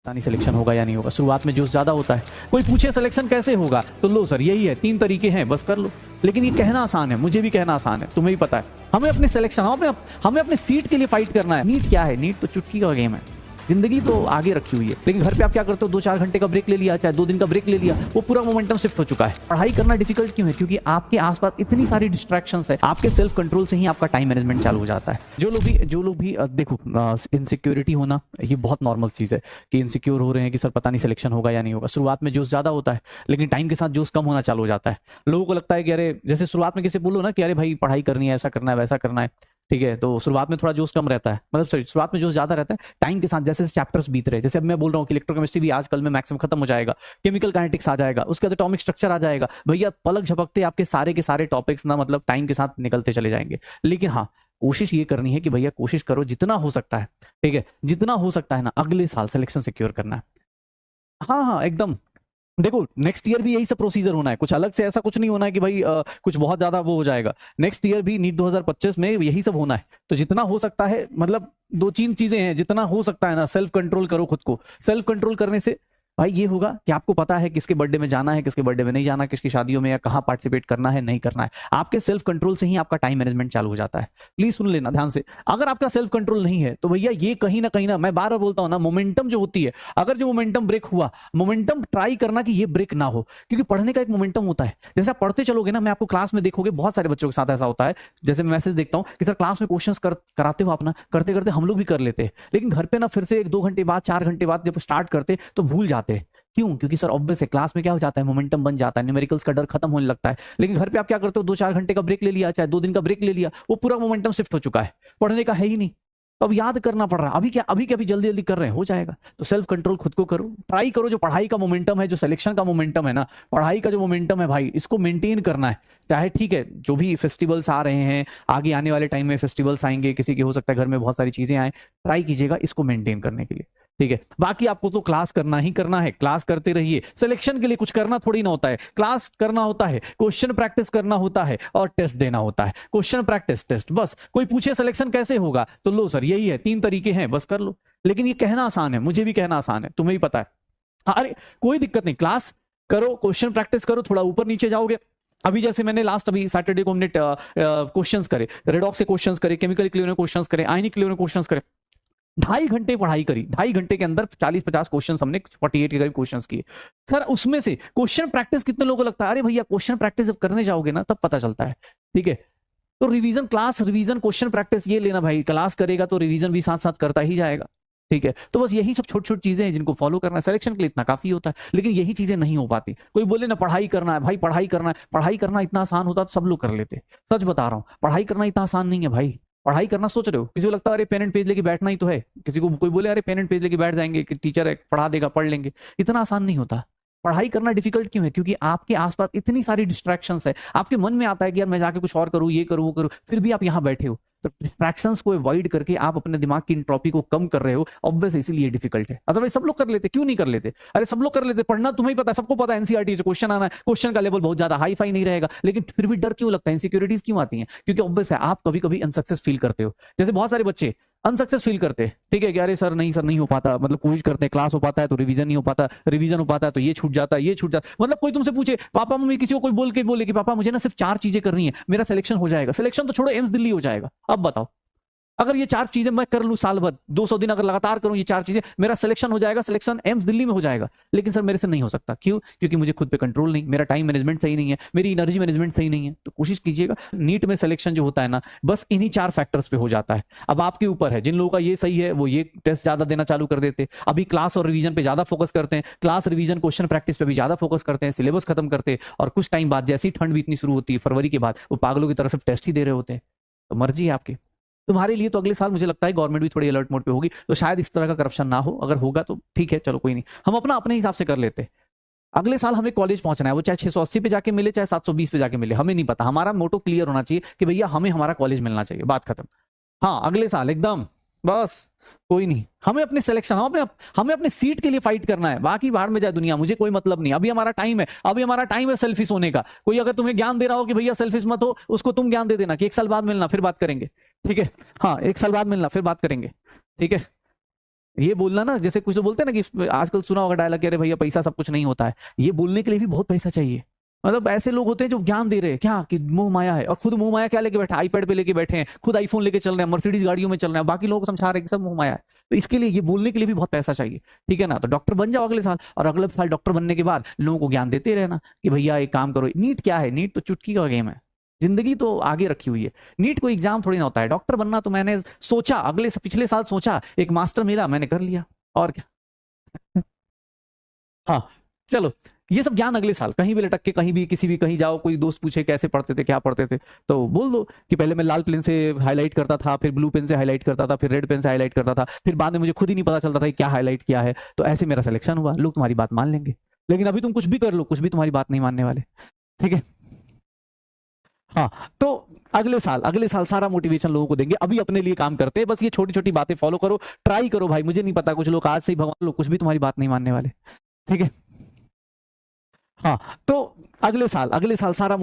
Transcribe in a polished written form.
पता नहीं सिलेक्शन होगा या नहीं होगा। शुरुआत में जोश ज्यादा होता है। कोई पूछे सिलेक्शन कैसे होगा तो लो सर यही है, 3 तरीके हैं, बस कर लो। लेकिन ये कहना आसान है, मुझे भी कहना आसान है, तुम्हें भी पता है। हमें अपने सिलेक्शन, हमें अपने सीट के लिए फाइट करना है। नीट क्या है? नीट तो चुटकी का गेम है। जिंदगी तो आगे रखी हुई है, लेकिन घर पे आप क्या करते हो? 2-4 घंटे का ब्रेक ले लिया, चाहे 2 दिन का ब्रेक ले लिया, वो पूरा मोमेंटम शिफ्ट हो चुका है। पढ़ाई करना डिफिकल्ट क्यों है? क्योंकि आपके आसपास इतनी सारी डिस्ट्रैक्शंस है। आपके सेल्फ कंट्रोल से ही आपका टाइम मैनेजमेंट चालू हो जाता है। जो लोग भी देखो, इनसिक्योरिटी होना ये बहुत नॉर्मल चीज है कि इनसिक्योर हो रहे हैं कि सर पता नहीं सिलेक्शन होगा या नहीं होगा। शुरुआत में जोश ज्यादा होता है, लेकिन टाइम के साथ जोश कम होना चालू हो जाता है। लोगों को लगता है कि अरे, जैसे शुरुआत में किसी बोलो ना कि अरे भाई पढ़ाई करनी है, ऐसा करना है, वैसा करना है, ठीक है, तो शुरुआत में थोड़ा जोश कम रहता है, मतलब सॉरी शुरुआत में जोश ज्यादा रहता है। टाइम के साथ जैसे चैप्टर्स बीत रहे हैं, जैसे अब मैं बोल रहा हूँ कि इलेक्ट्रोकेमिस्ट्री भी आजकल में मैक्सिमम खत्म हो जाएगा, केमिकल काइनेटिक्स आ जाएगा, उसके बाद एटॉमिक स्ट्रक्चर आ जाएगा, भैया पलक झपकते आपके सारे के सारे टॉपिक्स ना मतलब टाइम के साथ निकलते चले जाएंगे। लेकिन हाँ, कोशिश ये करनी है कि भैया कोशिश करो जितना हो सकता है, ठीक है, जितना हो सकता है ना अगले साल सिलेक्शन सिक्योर करना है। हाँ हाँ एकदम। देखो नेक्स्ट ईयर भी यही सब प्रोसीजर होना है, कुछ अलग से ऐसा कुछ नहीं होना है कि भाई कुछ बहुत ज्यादा वो हो जाएगा। नेक्स्ट ईयर भी नीट 2025 में यही सब होना है। तो जितना हो सकता है, मतलब 2-3 चीजें हैं, जितना हो सकता है ना सेल्फ कंट्रोल करो खुद को। सेल्फ कंट्रोल करने से भाई ये होगा कि आपको पता है किसके बर्थडे में जाना है, किसके बर्थडे में नहीं जाना, किसकी शादियों में या कहाँ पार्टिसिपेट करना है, नहीं करना है। आपके सेल्फ कंट्रोल से ही आपका टाइम मैनेजमेंट चालू हो जाता है। प्लीज सुन लेना ध्यान से। अगर आपका सेल्फ कंट्रोल नहीं है तो भैया ये कहीं ना मैं बार बार बोलता हूं ना, मोमेंटम जो होती है, अगर जो मोमेंटम ब्रेक हुआ, मोमेंटम ट्राई करना कि ये ब्रेक ना हो, क्योंकि पढ़ने का एक मोमेंटम होता है। जैसे आप पढ़ते चलोगे ना, मैं आपको क्लास में देखोगे बहुत सारे बच्चों के साथ ऐसा होता है, जैसे मैं मैसेज देखता हूँ कि सर क्लास में क्वेश्चंस कराते हो अपना, करते करते हम लोग भी कर लेते हैं, लेकिन घर पे ना फिर से 1-2 घंटे बाद, 4 घंटे बाद जब स्टार्ट करते तो भूल जाते हैं। क्यों? क्योंकि सर ऑब्वियस है, क्लास में क्या हो जाता है, मोमेंटम बन जाता है, न्यूमेरिकल्स का डर खत्म होने लगता है। लेकिन घर पे आप क्या करते हो? 2-4 घंटे का ब्रेक ले लिया, चाहे 2 दिन का ब्रेक ले लिया, वो पूरा मोमेंटम शिफ्ट हो चुका है, पढ़ने का है ही नहीं। तो अब याद करना पड़ रहा है। अभी जल्दी जल्दी कर रहे हैं, हो जाएगा। तो सेल्फ कंट्रोल खुद को करो, ट्राई करो। जो पढ़ाई का मोमेंटम है, जो सिलेक्शन का मोमेंटम है ना, पढ़ाई का जो मोमेंटम है भाई, इसको मेंटेन करना है। चाहे ठीक है जो भी फेस्टिवल्स आ रहे हैं, आगे आने वाले टाइम में फेस्टिवल्स आएंगे, किसी के हो सकता है घर में बहुत सारी चीजें आए, ट्राई कीजिएगा इसको मेंटेन करने के लिए, ठीक है। बाकी आपको तो क्लास करना ही करना है, क्लास करते रहिए। सिलेक्शन के लिए कुछ करना थोड़ी ना होता है, क्लास करना होता है, क्वेश्चन प्रैक्टिस करना होता है और टेस्ट देना होता है। क्वेश्चन प्रैक्टिस टेस्ट, बस। कोई पूछे सिलेक्शन कैसे होगा तो लो सर यही है, 3 तरीके हैं, बस कर लो। लेकिन ये कहना आसान है, मुझे भी कहना आसान है, तुम्हें भी पता है। हाँ, अरे कोई दिक्कत नहीं, क्लास करो, क्वेश्चन प्रैक्टिस करो, थोड़ा ऊपर नीचे जाओगे। अभी जैसे मैंने लास्ट अभी सैटरडे को हमने क्वेश्चंस करे, रेडॉक्स के क्वेश्चंस करे, केमिकल क्लियर क्वेश्चंस करे, आयनिक क्लियर क्वेश्चंस करे। 2.5 घंटे पढ़ाई करी, 2.5 घंटे के अंदर 40-50 क्वेश्चन हमने 48 के करीब क्वेश्चन किए। सर उसमें से क्वेश्चन प्रैक्टिस कितने लोगों को लगता है, अरे भैया क्वेश्चन प्रैक्टिस जब करने जाओगे ना तब पता चलता है, ठीक है। तो revision, class revision, question practice ये लेना भाई, क्लास करेगा तो रिवीजन भी साथ साथ करता ही जाएगा, ठीक है। तो बस यही सब छोटी छोटी चीजें हैं जिनको फॉलो करना है। सिलेक्शन के लिए इतना काफी होता है, लेकिन यही चीजें नहीं हो पाती। कोई बोले ना पढ़ाई करना है, भाई पढ़ाई करना है, पढ़ाई करना इतना आसान होता तो सब लोग कर लेते। सच बता रहा हूँ, पढ़ाई करना इतना आसान नहीं है भाई। पढ़ाई करना सोच रहे हो, किसी को लगता है अरे पेन एंड पेज लेके बैठना ही तो है, किसी को कोई बोले अरे पेन एंड पेज लेके बैठ जाएंगे कि टीचर है पढ़ा देगा, पढ़ लेंगे, इतना आसान नहीं होता। पढ़ाई करना डिफिकल्ट क्यों है? क्योंकि आपके आसपास इतनी सारी डिस्ट्रैक्शंस है। आपके मन में आता है कि यार मैं जाके कुछ और करूं, ये करूं, वो करूं, फिर भी आप यहाँ बैठे हो। तो डिस्ट्रैक्शंस को अवॉइड करके आप अपने दिमाग की इंट्रोपी को कम कर रहे हो, ऑब्वियस इसीलिए डिफिकल्ट है। अदरवाइज सब लोग कर लेते, क्यों नहीं कर लेते? अरे सब लोग कर लेते, पढ़ना तुम्हें पता है, सबको पता है एनसीईआरटी से क्वेश्चन आना है, क्वेश्चन का लेवल बहुत ज्यादा हाई फाई नहीं रहेगा, लेकिन फिर भी डर क्यों लगता है, इनसिक्योरिटीज क्यों आती है? क्योंकि ऑब्वियस है आप कभी कभी अनसक्सेस फील करते हो। जैसे बहुत सारे बच्चे अनसक्सेस फील करते हैं, ठीक है, कि अरे सर नहीं हो पाता, मतलब कोशिश करते हैं, क्लास हो पाता है तो रिवीजन नहीं हो पाता, रिवीजन हो पाता है तो ये छूट जाता है, ये छूट जाता है। मतलब कोई तुमसे पूछे, पापा मम्मी किसी को कोई बोले कि पापा मुझे ना सिर्फ 4 चीजें करनी है, मेरा सिलेक्शन हो जाएगा। सिलेक्शन तो छोड़ो, एम्स दिल्ली हो जाएगा। अब बताओ, अगर ये 4 चीजें मैं कर लूं साल भर, 200 दिन अगर लगातार करूं ये 4 चीजें, मेरा सिलेक्शन हो जाएगा, सिलेक्शन एम्स दिल्ली में हो जाएगा। लेकिन सर मेरे से नहीं हो सकता, क्यों? क्योंकि मुझे खुद पे कंट्रोल नहीं, मेरा टाइम मैनेजमेंट सही नहीं है, मेरी एनर्जी मैनेजमेंट सही नहीं है। तो कोशिश कीजिएगा, नीट में सिलेक्शन जो होता है ना, बस इन्हीं 4 फैक्टर्स पे हो जाता है। अब आपके ऊपर है, जिन लोगों का ये सही है वो ये टेस्ट ज्यादा देना चालू कर देते, अभी क्लास और रिवीजन पे ज्यादा फोकस करते हैं, क्लास रिवीजन क्वेश्चन प्रैक्टिस पे भी ज्यादा फोकस करते हैं, सिलेबस खत्म करते हैं, और कुछ टाइम बाद जैसे ही ठंड बीतनी शुरू होती है फरवरी के बाद, वो पागलों की तरफ से टेस्ट ही दे रहे होते हैं। तो मर्जी है आपकी। तुम्हारे लिए तो अगले साल मुझे लगता है गवर्नमेंट भी थोड़ी अलर्ट मोड पे होगी, तो शायद इस तरह का करप्शन ना हो। अगर होगा तो ठीक है, चलो कोई नहीं, हम अपने हिसाब से कर लेते। अगले साल हमें कॉलेज पहुंचना है, वो चाहे 680 पे जाके मिले, चाहे 720 पे जाके मिले, हमें नहीं पता। हमारा मोटो क्लियर होना चाहिए कि भैया हमें हमारा कॉलेज मिलना चाहिए, बात खत्म। हाँ अगले साल एकदम, बस कोई नहीं। हमें अपने सिलेक्शन, हमें अपने सीट के लिए फाइट करना है, बाकी बाहर में जाए दुनिया, मुझे कोई मतलब नहीं। अभी हमारा टाइम है, अभी हमारा टाइम है सेल्फिश होने का। कोई अगर तुम्हें ज्ञान दे रहा हो कि भैया सेल्फिश मत हो, उसको तुम ज्ञान दे देना कि 1 साल बाद मिलना, फिर बात करेंगे, ठीक है। हाँ 1 साल बाद मिलना, फिर बात करेंगे, ठीक है। ये बोलना ना, जैसे कुछ लोग बोलते हैं ना कि आजकल सुना होगा डायलॉग, अरे भैया पैसा सब कुछ नहीं होता है, ये बोलने के लिए भी बहुत पैसा चाहिए। मतलब ऐसे लोग होते हैं जो ज्ञान दे रहे हैं क्या कि मोह माया है, और खुद मोह माया क्या लेके बैठे, आईपैड पे लेके बैठे हैं, खुद आईफोन लेके चल रहे हैं, मर्सिडीज गाड़ियों में चल रहे हैं, बाकी लोगों को समझा रहे हैं कि सब मोह माया है। तो इसके लिए, ये बोलने के लिए भी बहुत पैसा चाहिए, ठीक है ना। तो डॉक्टर बन जाओ अगले साल, और अगले साल डॉक्टर बनने के बाद लोगों को ज्ञान देते रहना कि भैया एक काम करो। नीट क्या है, नीट तो चुटकी का गेम है, जिंदगी तो आगे रखी हुई है। नीट कोई एग्जाम थोड़ी ना होता है। डॉक्टर बनना तो मैंने सोचा, पिछले साल सोचा, एक मास्टर मिला, मैंने कर लिया, और क्या। हाँ, चलो, ये सब ज्ञान अगले साल कहीं भी लटक के, कहीं भी किसी भी कहीं जाओ, कोई दोस्त पूछे कैसे पढ़ते थे, क्या पढ़ते थे, तो बोल दो कि पहले मैं लाल पेन से हाईलाइट करता था, फिर ब्लू पेन से हाईलाइट करता था, फिर रेड पेन से हाईलाइट करता था, फिर बाद में मुझे खुद ही नहीं पता चलता था कि क्या हाईलाइट किया है, तो ऐसे मेरा सिलेक्शन हुआ। लोग तुम्हारी बात मान लेंगे, लेकिन अभी तुम कुछ भी कर लो, कुछ भी तुम्हारी बात नहीं मानने वाले, ठीक है। हाँ, तो अगले साल सारा मोटिवेशन लोगों को देंगे। अभी अपने लिए काम करते हैं, बस ये छोटी छोटी बातें फॉलो करो, ट्राई करो भाई। मुझे नहीं पता, कुछ लोग आज से ही भगवान लोग कुछ भी तुम्हारी बात नहीं मानने वाले, ठीक है। हाँ, तो अगले साल सारा